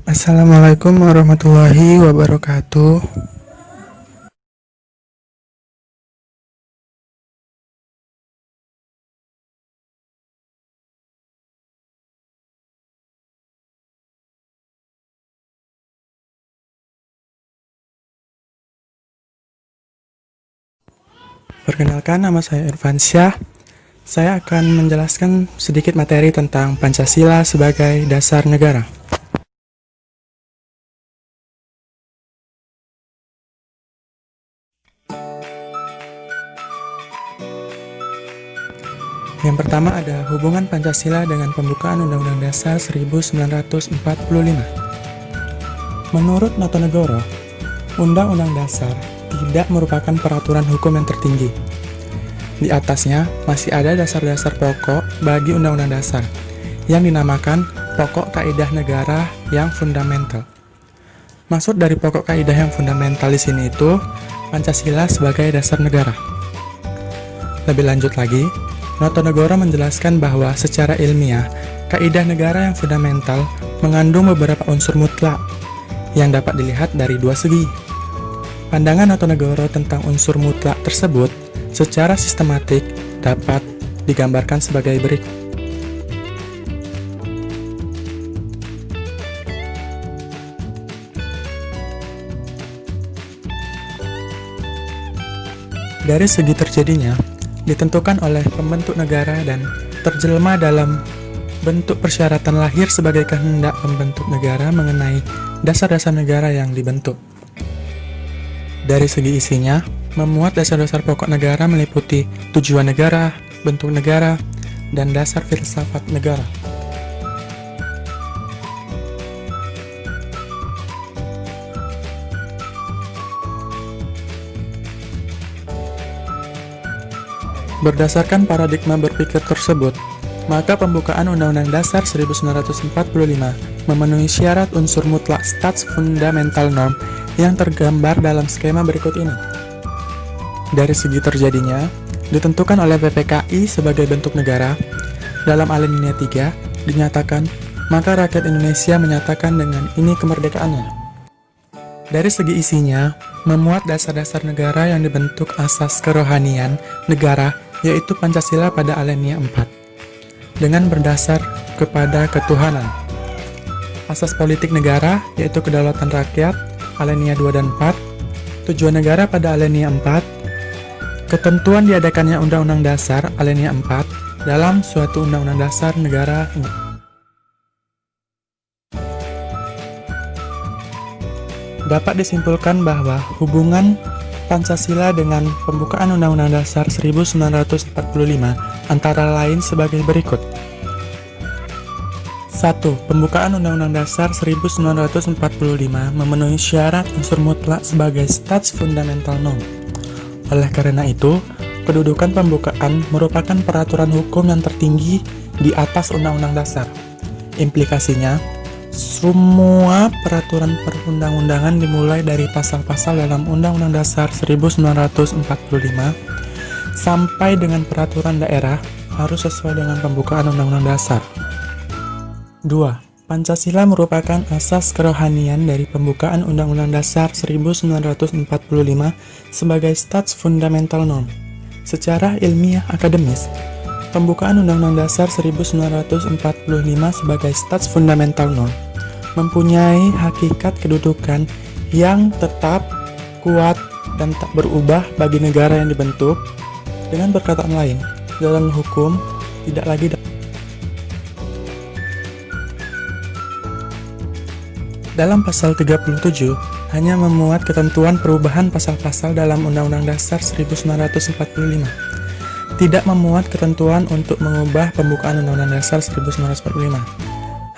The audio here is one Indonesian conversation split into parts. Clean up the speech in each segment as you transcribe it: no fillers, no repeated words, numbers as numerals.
Assalamualaikum warahmatullahi wabarakatuh. Perkenalkan, nama saya Irfansyah. Saya akan menjelaskan sedikit materi tentang Pancasila sebagai dasar negara. Yang pertama ada hubungan Pancasila dengan pembukaan Undang-Undang Dasar 1945. Menurut Notonegoro, Undang-Undang Dasar tidak merupakan peraturan hukum yang tertinggi. Di atasnya masih ada dasar-dasar pokok bagi Undang-Undang Dasar yang dinamakan pokok kaidah negara yang fundamental. Maksud dari pokok kaidah yang fundamental di sini itu Pancasila sebagai dasar negara. Lebih lanjut lagi, Notonegoro menjelaskan bahwa secara ilmiah, kaidah negara yang fundamental mengandung beberapa unsur mutlak yang dapat dilihat dari dua segi. Pandangan Notonegoro tentang unsur mutlak tersebut secara sistematik dapat digambarkan sebagai berikut. Dari segi terjadinya, ditentukan oleh pembentuk negara dan terjelma dalam bentuk persyaratan lahir sebagai kehendak pembentuk negara mengenai dasar-dasar negara yang dibentuk. Dari segi isinya, memuat dasar-dasar pokok negara meliputi tujuan negara, bentuk negara, dan dasar filsafat negara. Berdasarkan paradigma berpikir tersebut, maka pembukaan Undang-Undang Dasar 1945 memenuhi syarat unsur mutlak stats fundamental norm yang tergambar dalam skema berikut ini. Dari segi terjadinya, ditentukan oleh PPKI sebagai bentuk negara. Dalam alinea 3 dinyatakan, maka rakyat Indonesia menyatakan dengan ini kemerdekaannya. Dari segi isinya, memuat dasar-dasar negara yang dibentuk asas kerohanian negara, yaitu Pancasila pada alinea 4, dengan berdasar kepada ketuhanan. Asas politik negara, yaitu kedaulatan rakyat, alinea 2 dan 4, tujuan negara pada alinea 4, ketentuan diadakannya Undang-Undang Dasar alinea 4 dalam suatu Undang-Undang Dasar negara ini. Dapat disimpulkan bahwa hubungan Pancasila dengan pembukaan Undang-Undang Dasar 1945 antara lain sebagai berikut. 1. Pembukaan Undang-Undang Dasar 1945 memenuhi syarat unsur mutlak sebagai stats fundamental norm. Oleh karena itu, kedudukan pembukaan merupakan peraturan hukum yang tertinggi di atas Undang-Undang Dasar. Implikasinya, semua peraturan perundang-undangan dimulai dari pasal-pasal dalam Undang-Undang Dasar 1945 sampai dengan peraturan daerah harus sesuai dengan pembukaan Undang-Undang Dasar. 2. Pancasila merupakan asas kerohanian dari pembukaan Undang-Undang Dasar 1945 sebagai stats fundamental norm. Secara ilmiah akademis, pembukaan Undang-Undang Dasar 1945 sebagai stats fundamental norm mempunyai hakikat kedudukan yang tetap, kuat, dan tak berubah bagi negara yang dibentuk. Dengan perkataan lain, dalam hukum tidak lagi dalam pasal 37 hanya memuat ketentuan perubahan pasal-pasal dalam Undang-Undang Dasar 1945. Tidak memuat ketentuan untuk mengubah pembukaan Undang-Undang Dasar 1945.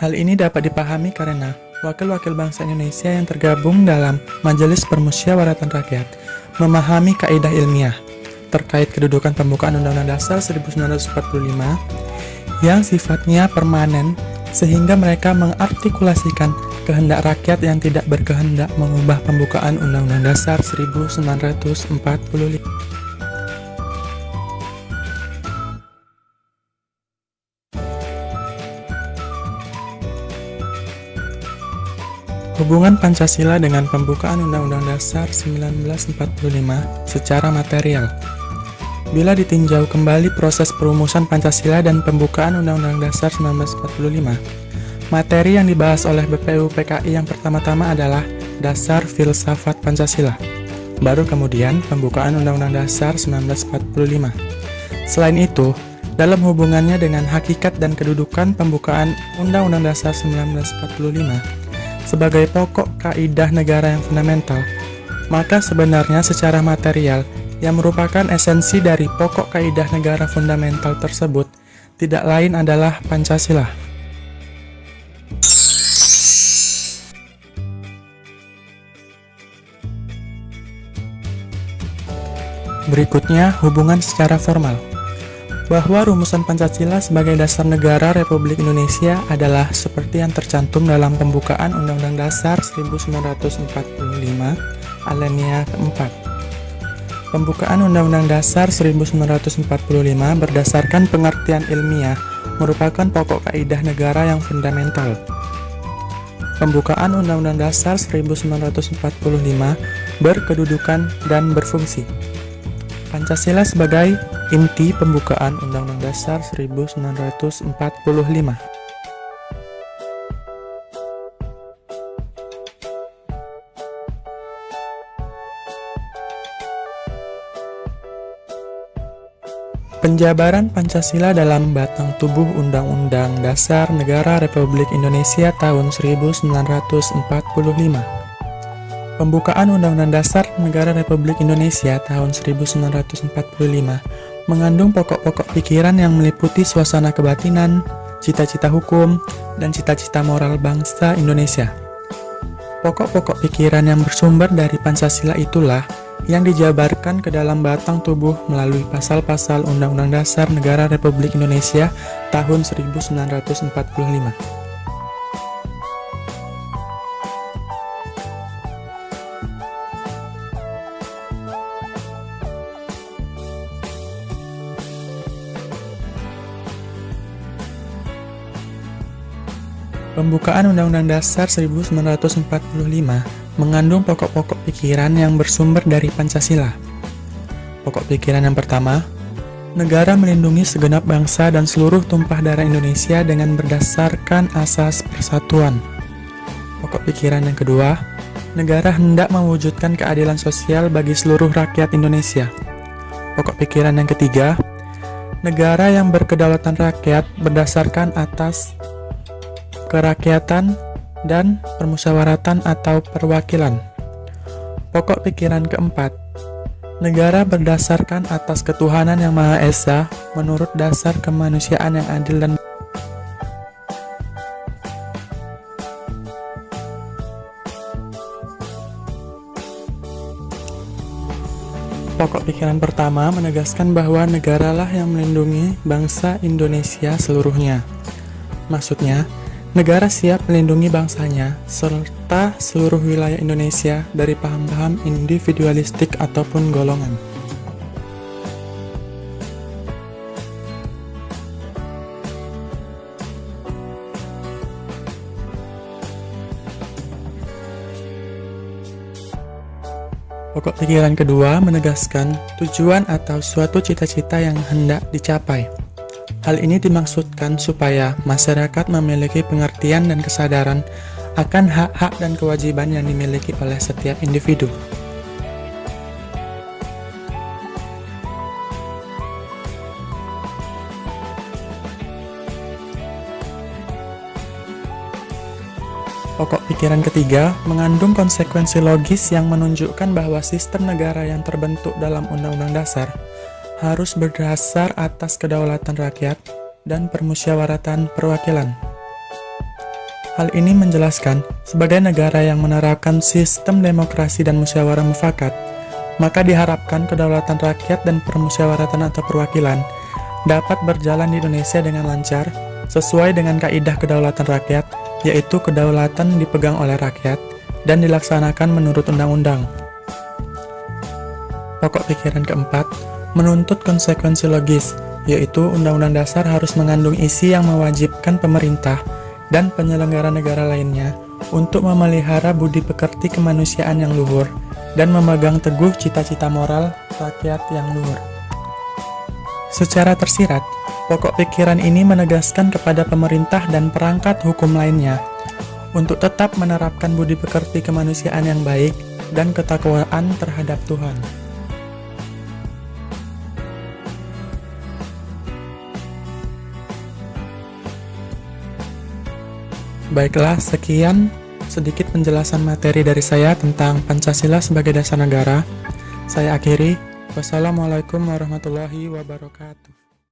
Hal ini dapat dipahami karena wakil-wakil bangsa Indonesia yang tergabung dalam Majelis Permusyawaratan Rakyat memahami kaidah ilmiah terkait kedudukan pembukaan Undang-Undang Dasar 1945 yang sifatnya permanen, sehingga mereka mengartikulasikan kehendak rakyat yang tidak berkehendak mengubah pembukaan Undang-Undang Dasar 1945. Hubungan Pancasila dengan pembukaan Undang-Undang Dasar 1945 secara material. Bila ditinjau kembali proses perumusan Pancasila dan pembukaan Undang-Undang Dasar 1945, materi yang dibahas oleh BPU PKI yang pertama-tama adalah dasar filsafat Pancasila. Baru kemudian pembukaan Undang-Undang Dasar 1945. Selain itu, dalam hubungannya dengan hakikat dan kedudukan pembukaan Undang-Undang Dasar 1945 sebagai pokok kaidah negara yang fundamental, maka sebenarnya secara material yang merupakan esensi dari pokok kaidah negara fundamental tersebut tidak lain adalah Pancasila. Berikutnya, hubungan secara formal. Bahwa rumusan Pancasila sebagai dasar negara Republik Indonesia adalah seperti yang tercantum dalam pembukaan Undang-Undang Dasar 1945 alinea keempat. Pembukaan Undang-Undang Dasar 1945 berdasarkan pengertian ilmiah merupakan pokok kaidah negara yang fundamental. Pembukaan Undang-Undang Dasar 1945 berkedudukan dan berfungsi. Pancasila sebagai inti pembukaan Undang-Undang Dasar 1945. Penjabaran Pancasila dalam batang tubuh Undang-Undang Dasar Negara Republik Indonesia tahun 1945. Pembukaan Undang-Undang Dasar Negara Republik Indonesia tahun 1945 mengandung pokok-pokok pikiran yang meliputi suasana kebatinan, cita-cita hukum, dan cita-cita moral bangsa Indonesia. Pokok-pokok pikiran yang bersumber dari Pancasila itulah yang dijabarkan ke dalam batang tubuh melalui pasal-pasal Undang-Undang Dasar Negara Republik Indonesia tahun 1945. Pembukaan Undang-Undang Dasar 1945 mengandung pokok-pokok pikiran yang bersumber dari Pancasila. Pokok pikiran yang pertama, negara melindungi segenap bangsa dan seluruh tumpah darah Indonesia dengan berdasarkan asas persatuan. Pokok pikiran yang kedua, negara hendak mewujudkan keadilan sosial bagi seluruh rakyat Indonesia. Pokok pikiran yang ketiga, negara yang berkedaulatan rakyat berdasarkan atas kerakyatan dan permusyawaratan atau perwakilan. Pokok pikiran keempat, negara berdasarkan atas ketuhanan yang Maha Esa menurut dasar kemanusiaan yang adil dan Pokok pikiran pertama menegaskan bahwa negaralah yang melindungi bangsa Indonesia seluruhnya. Maksudnya, negara siap melindungi bangsanya, serta seluruh wilayah Indonesia dari paham-paham individualistik ataupun golongan. Pokok pikiran kedua menegaskan tujuan atau suatu cita-cita yang hendak dicapai. Hal ini dimaksudkan supaya masyarakat memiliki pengertian dan kesadaran akan hak-hak dan kewajiban yang dimiliki oleh setiap individu. Pokok pikiran ketiga mengandung konsekuensi logis yang menunjukkan bahwa sistem negara yang terbentuk dalam Undang-Undang Dasar harus berdasar atas kedaulatan rakyat dan permusyawaratan perwakilan. Hal ini menjelaskan, sebagai negara yang menerapkan sistem demokrasi dan musyawarah mufakat, maka diharapkan kedaulatan rakyat dan permusyawaratan atau perwakilan dapat berjalan di Indonesia dengan lancar, sesuai dengan kaidah kedaulatan rakyat, yaitu kedaulatan dipegang oleh rakyat dan dilaksanakan menurut undang-undang. Pokok pikiran keempat menuntut konsekuensi logis, yaitu Undang-Undang Dasar harus mengandung isi yang mewajibkan pemerintah dan penyelenggara negara lainnya untuk memelihara budi pekerti kemanusiaan yang luhur dan memegang teguh cita-cita moral rakyat yang luhur. Secara tersirat, pokok pikiran ini menegaskan kepada pemerintah dan perangkat hukum lainnya untuk tetap menerapkan budi pekerti kemanusiaan yang baik dan ketakwaan terhadap Tuhan. Baiklah, sekian sedikit penjelasan materi dari saya tentang Pancasila sebagai dasar negara. Saya akhiri. Wassalamualaikum warahmatullahi wabarakatuh.